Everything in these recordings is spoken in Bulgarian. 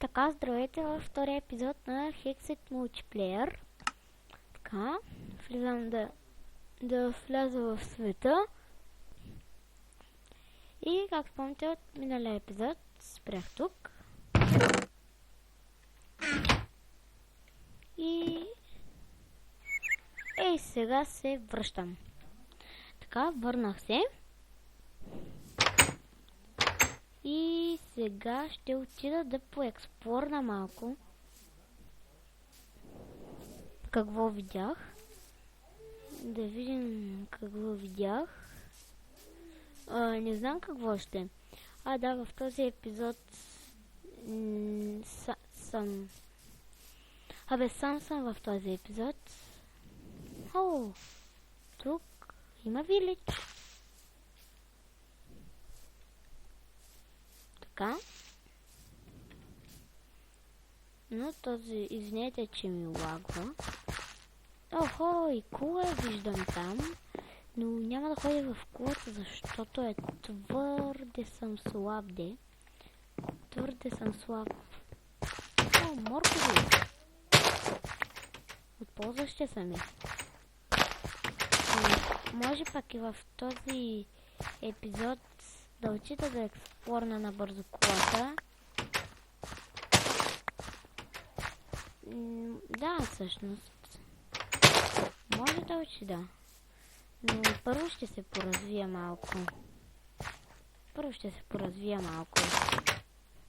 Така, здравейте във втория епизод на Hexit Multiplayer. Така, влизам да вляза в света. И как спомните от миналия епизод, спрях тук. И сега се връщам. Така, върнах се. И сега ще отида да поексплорна малко. Какво видях. Да видим какво видях. Не знам какво ще. Да, в този епизод сам съм в този епизод. Тук има вилидж. Така. Но този, извинете, че ми лагва. И кула виждам там. Но няма да ходя в кулата, защото е твърде съм слаб, Твърде съм слаб. Моркови. От полза ще са ми. Може пак и в този епизод да отида да експлорна набързо колата. Да, всъщност. Може да отида. Но първо ще се поразвия малко.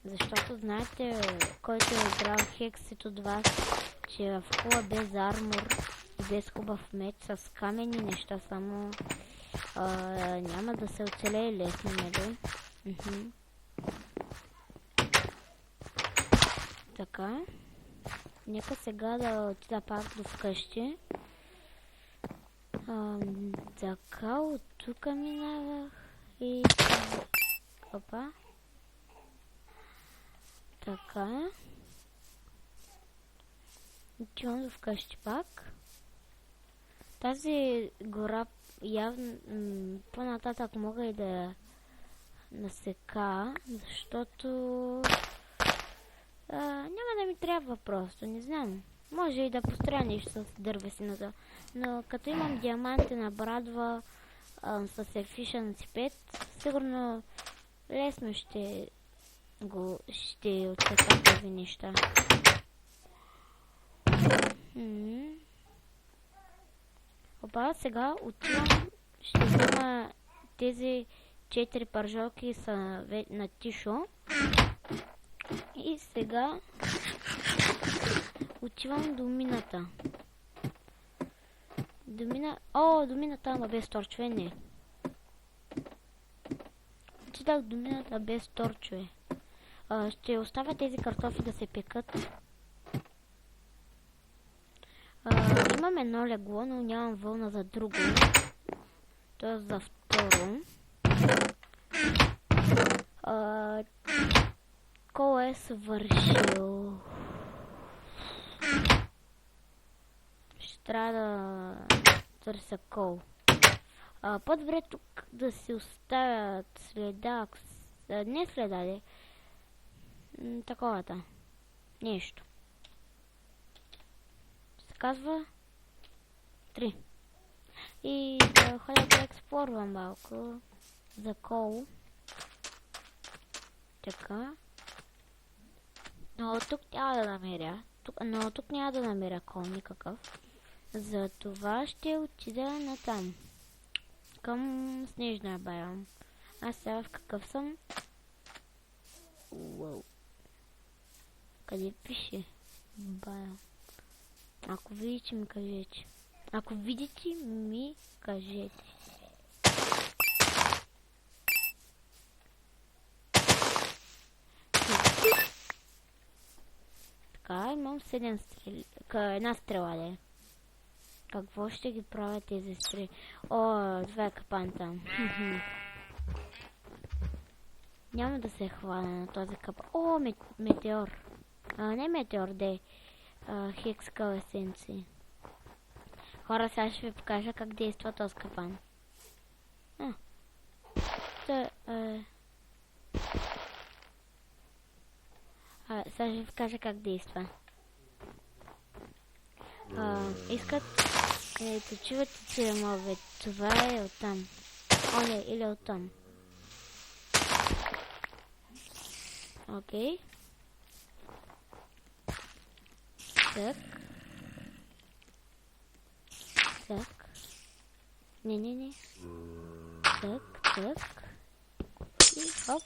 Защото знаете, който е играл Hexit от вас, че в кула без армор и без хубав меч с камени неща само няма да се оцелее лесно, нали? Така. Нека сега да отида пак до вкъщи. Така, от тук минавах и... Опа. Така. Отивам до вкъщи пак. Тази гора явно по-нататък мога и да насека, защото няма да ми трябва просто, не знам. Може и да построя нещо с дървесината, но като имам диамантена брадва с Efficiency 5, сигурно лесно ще отсека тези неща. Опа, сега отивам, ще взема тези 4 пържолки са на Тишо. И сега отивам до мината. До мината, ама без торчове, не. Отидах до мината без торчове. Ще оставя тези картофи да се пекат. Имам едно легло, но нямам вълна за друго. Т.е. за второ. Кол е свършил. Ще трябва да търся кол. По-добре тук да се оставят следа. Не следа, таковата. Нещо. Се казва 3. И да ходя да експлорвам малко за кол. Така. Но тук няма да намеря. Кол никакъв. Затова ще отида натам. Към снежния байрам. Аз сега в какъв съм? Къде пише? Байрам. Ако видите, ми кажете. Така, имам 7 стрели. Една стрела, Какво ще ги правя тези стрели? Това е капан там. Няма да се хвана на този капан. Метеор. Не метеор, хекскал есенции. Хора, сега ще ви покажа как действа този капан. Сега ще ви кажа как действа. Искат да чувате цилемове. Това е оттам. Не, или оттам. Окей. Так. Так. Не. Так. И хоп.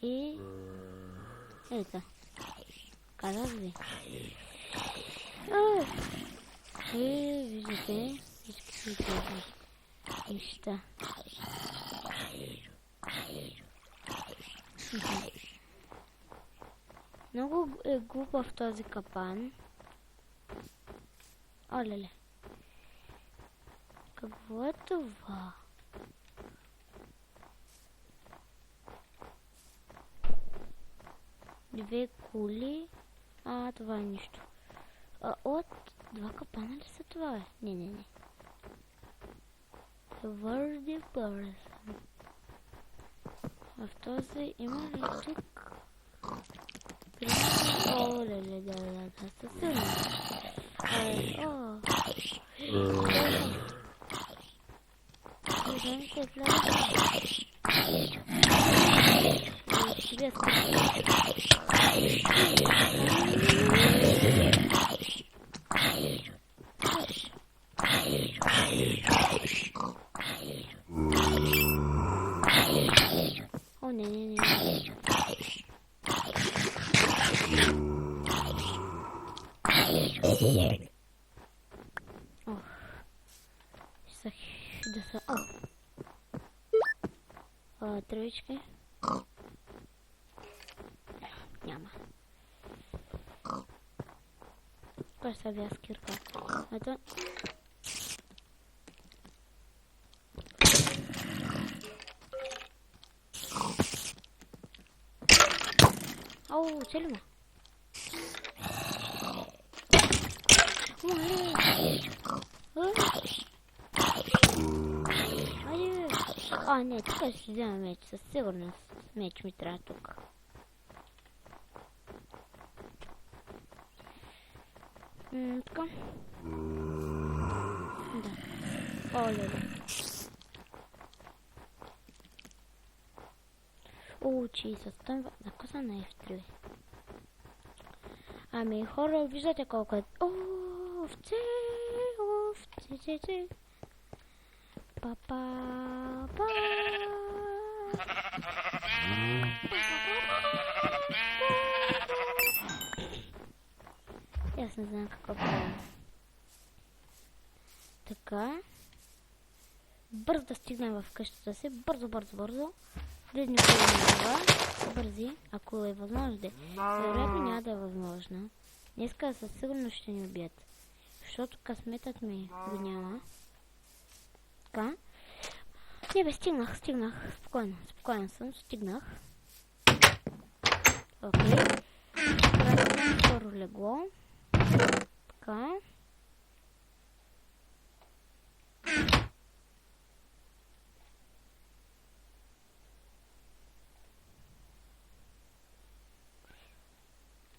И... это. Казах ви. Виждате. Всички тези неща. Много е глупав този капан. Олеле. Какво е това? Две кули. Това е нищо. От два капана ли са това? Не. Твърде бързо. В този има ли тук? Олеле, да, със сигурност. Не. Да са... Тревички. Няма. Кой са бя скирка? Ето. Цели ма. Не, тук ще си взема меч, със сигурност меч ми трябва тук. Така. Да. Оле. Jesus, там закъса на F3. Ами хора, виждате колко е... Овце. Папа. Аз не знам какво правя. Така. Бързо да стигнем в къщата си. Бързо. Без никога не това. Бързи, ако е възможно да. Вероятно няма да е възможно. Днеска със сигурност ще ни убият. Защото късметът ми го няма. Така. Не бе, стигнах. Спокойно съм, стигнах. Окей. Правим второ легло. Така.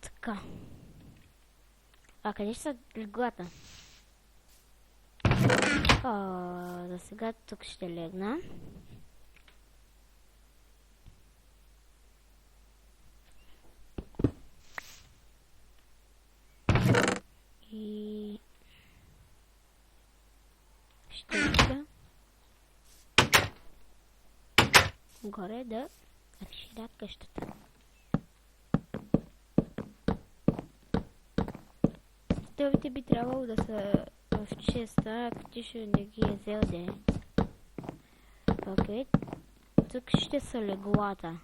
Така. Къде са леглата? За сега тук ще легна. И... ще ида горе да разширя къщата. Стълбите би трябвало да са в честа, ако ти ще не ги е взел де. Окей. Тук ще са леглата.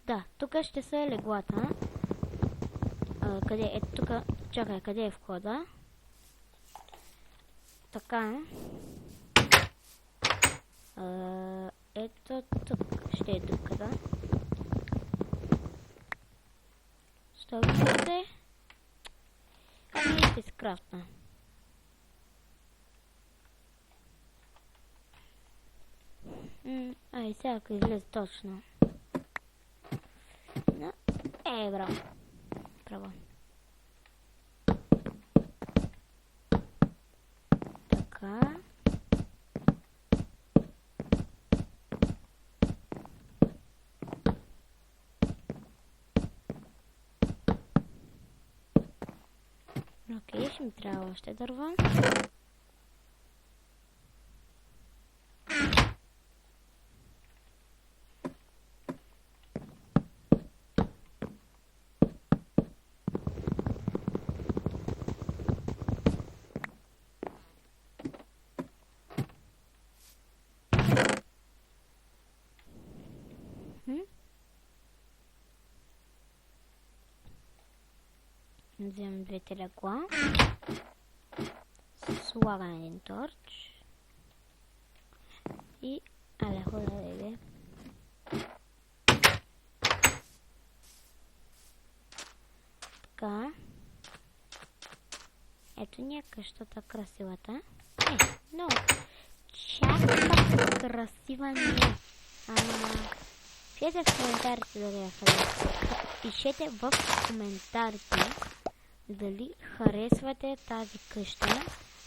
Да, тук ще са леглата. Къде е тук? Чакай, къде е входа? Така. Ето тук ще е дупката. Стълбите. Ами ще се крафтна. И сега ако излезе точно. Но, браво. Право. Така. Окей, ще ми трябва още дърва. Вземем двете легла. Слагам един торч. И алеко да даде. Така. Ето ни е къщата красивата. Но чак красива не е. Пишете в коментарите дали я харесвате. Пишете в коментарите дали харесвате тази къща,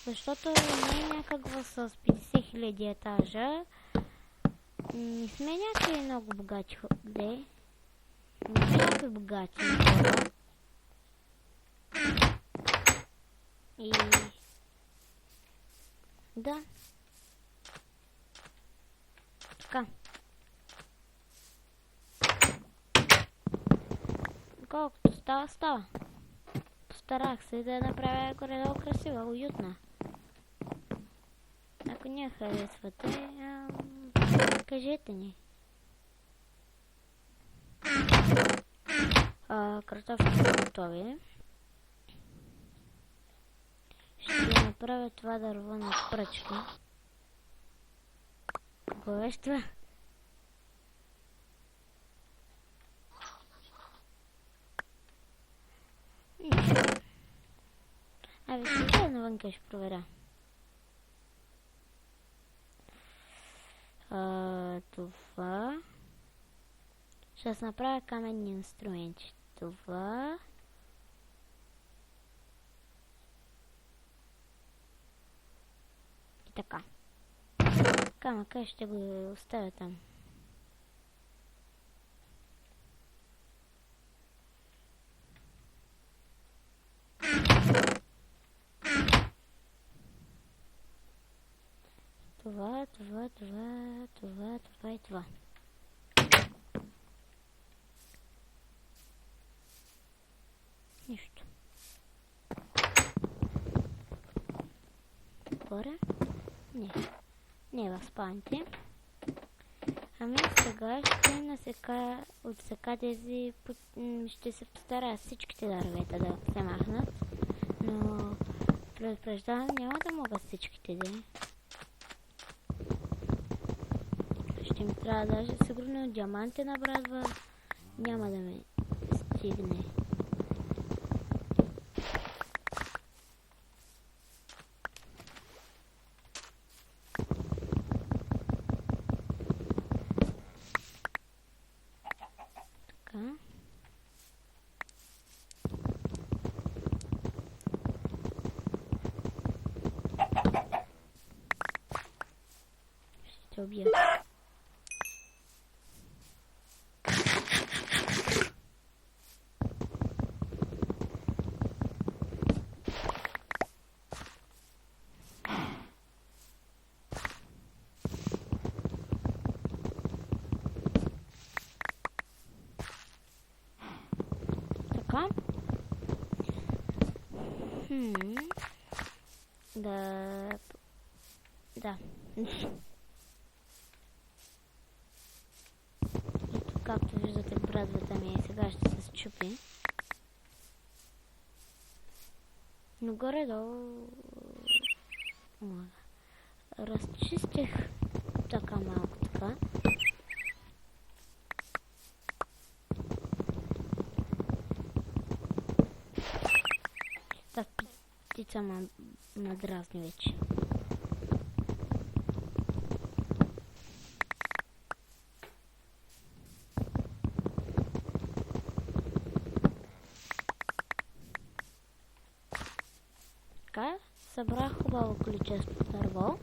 защото не е някаква с 50 000 етажа. Не сме някакви много богати хора. Не сме някакви богати хора. И да. Така. Колкото става. Постарах се да направя горе-долу красива, уютна. Ако не харесвате, кажете ни. Картофите са готови. Ще направя това дърво на пръчки. Какво беше това? Ще излезе навънка, ще проверя. Това. Ще направя каменни инструменти. Това. И така. Камъка ще го оставя там. Това и това. Нищо. Горе? Не в спаните. Ами сега ще отсека тези... Ще се постарая всичките дървета да се махнат. Но предупреждавам, няма да мога всичките да. Ще ми трябва даже сигурно диамантена брадва. Няма да ми стигне. Така. Ще те убия. Да. Ето, както виждате, брадвата ми сега ще се счупи. Но горе-долу разчистих така малко така. Та птица ме надразни вече. събрах хубаво количество дърво.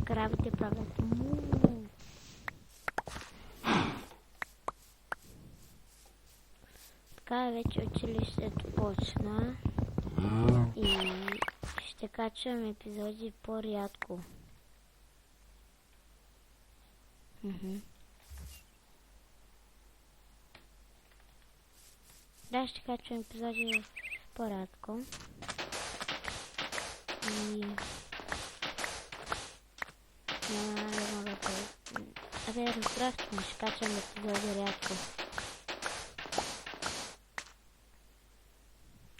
Кравите правят му. Така вече училището почна и ще качвам епизоди по-рядко. Да, ще качвам епизоди по-рядко. И няма да го... Абе, разбрах, че ще качвам епизоди рядко.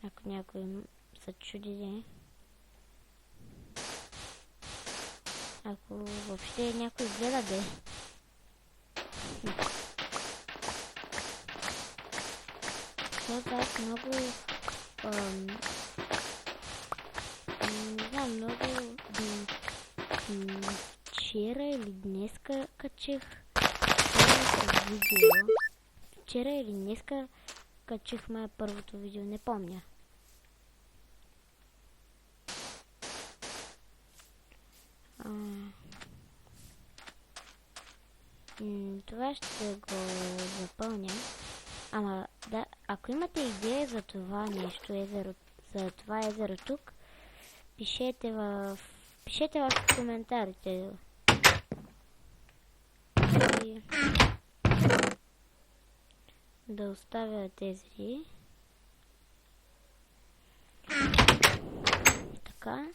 Ако някой се чуди, ако въобще някой гледа, бе. Защото аз много... не знам, много... Вчера или днеска качих видео. Вчера или днеска качих моя първото видео, не помня. Това ще го запълня. Ама да, ако имате идея за това нещо, за това езеро тук, пишете в коментарите. И да оставя тези. Така.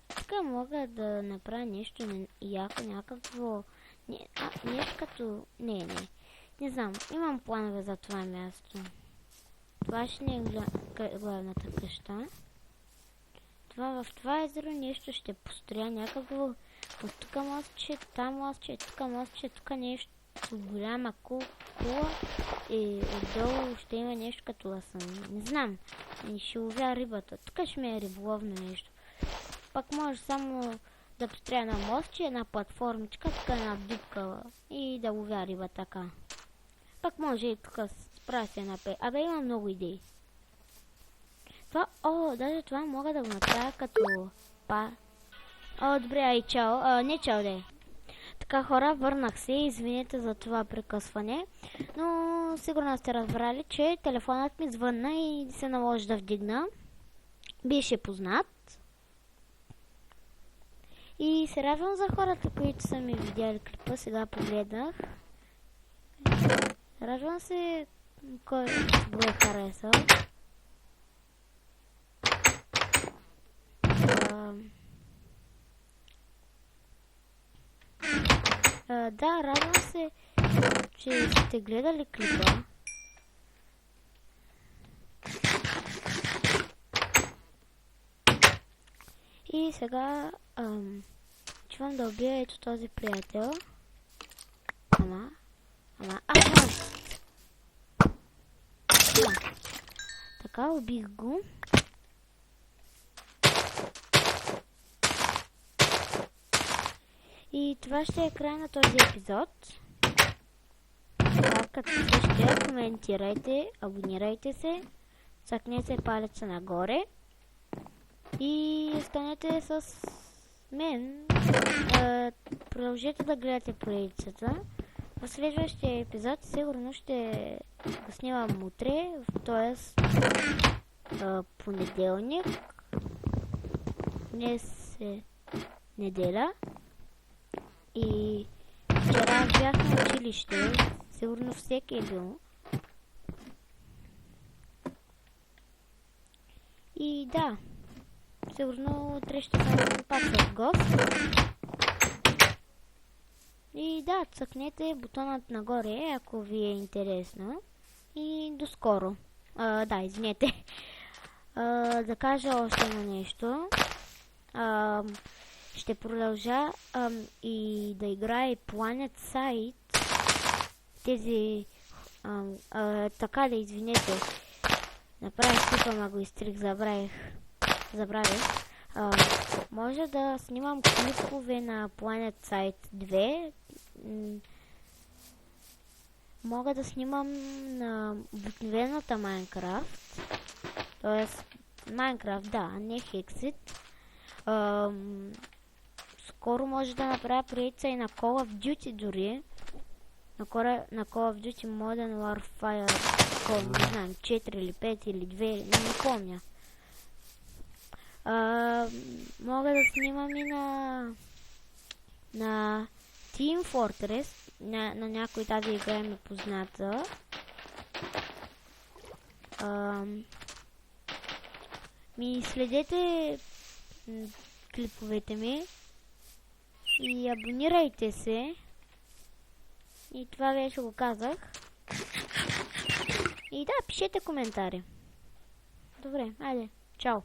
Така мога да направя нещо яко, някакво... нещо като... Не знам, имам планове за това място. Това ще не е главната къща. В това езеро нещо ще построя някакво... От тук мостче, там мостче, тук нещо голяма кула и отдолу ще има нещо като лъсън. Не знам. И ще ловя рибата. Тук ще ми е риболовно нещо. Пак може само да построя на мостче, една платформичка, тук една дупка и да ловя риба така. Пак може и тук справя се една пей. Абе има много идеи. Това, даже това мога да го направя като добре, ай чао. Не чао, де. Така хора, върнах се, извинете за това прекъсване, но сигурно сте разбрали, че телефонът ми звънна и се наложи да вдигна. Беше познат. И се радвам за хората, които са ми видяли клипа, сега погледнах. Радвам се, кой го е харесал. Да, радвам се, че сте гледали клипа. И сега чувам да убия ето този приятел. Така, убих го. И това ще е край на този епизод. Като също коментирайте, абонирайте се, цъкнете палеца нагоре и останете с мен. Продължете да гледате поредицата. В следващия епизод сигурно ще го снимам утре, т.е. понеделник. Днес е неделя. И вчера бях на училище, сигурно всеки е бил. И да, сигурно утре ще съм пак с гост. И да, цъкнете бутонът нагоре, ако ви е интересно. И до скоро. Да, извинете. Да кажа още едно нещо. Ще продължа и да играя Planet Side. Тези... така да извинете. Направих клипа, ма го изтрих, забравих. Може да снимам клипове на Planet Side 2. Мога да снимам на обикновената Майнкрафт. Тоест, Майнкрафт, да, а не Hexit. Скоро може да направя проекция и на Call of Duty дори. На Call of Duty Modern Warfare, не знам, 4 или 5 или 2, не помня. Мога да снимам и на Team Fortress. На някой тази игра ми позната. Следете клиповете ми и абонирайте се. И това вече го казах. И да, пишете коментари. Добре, айде, чао!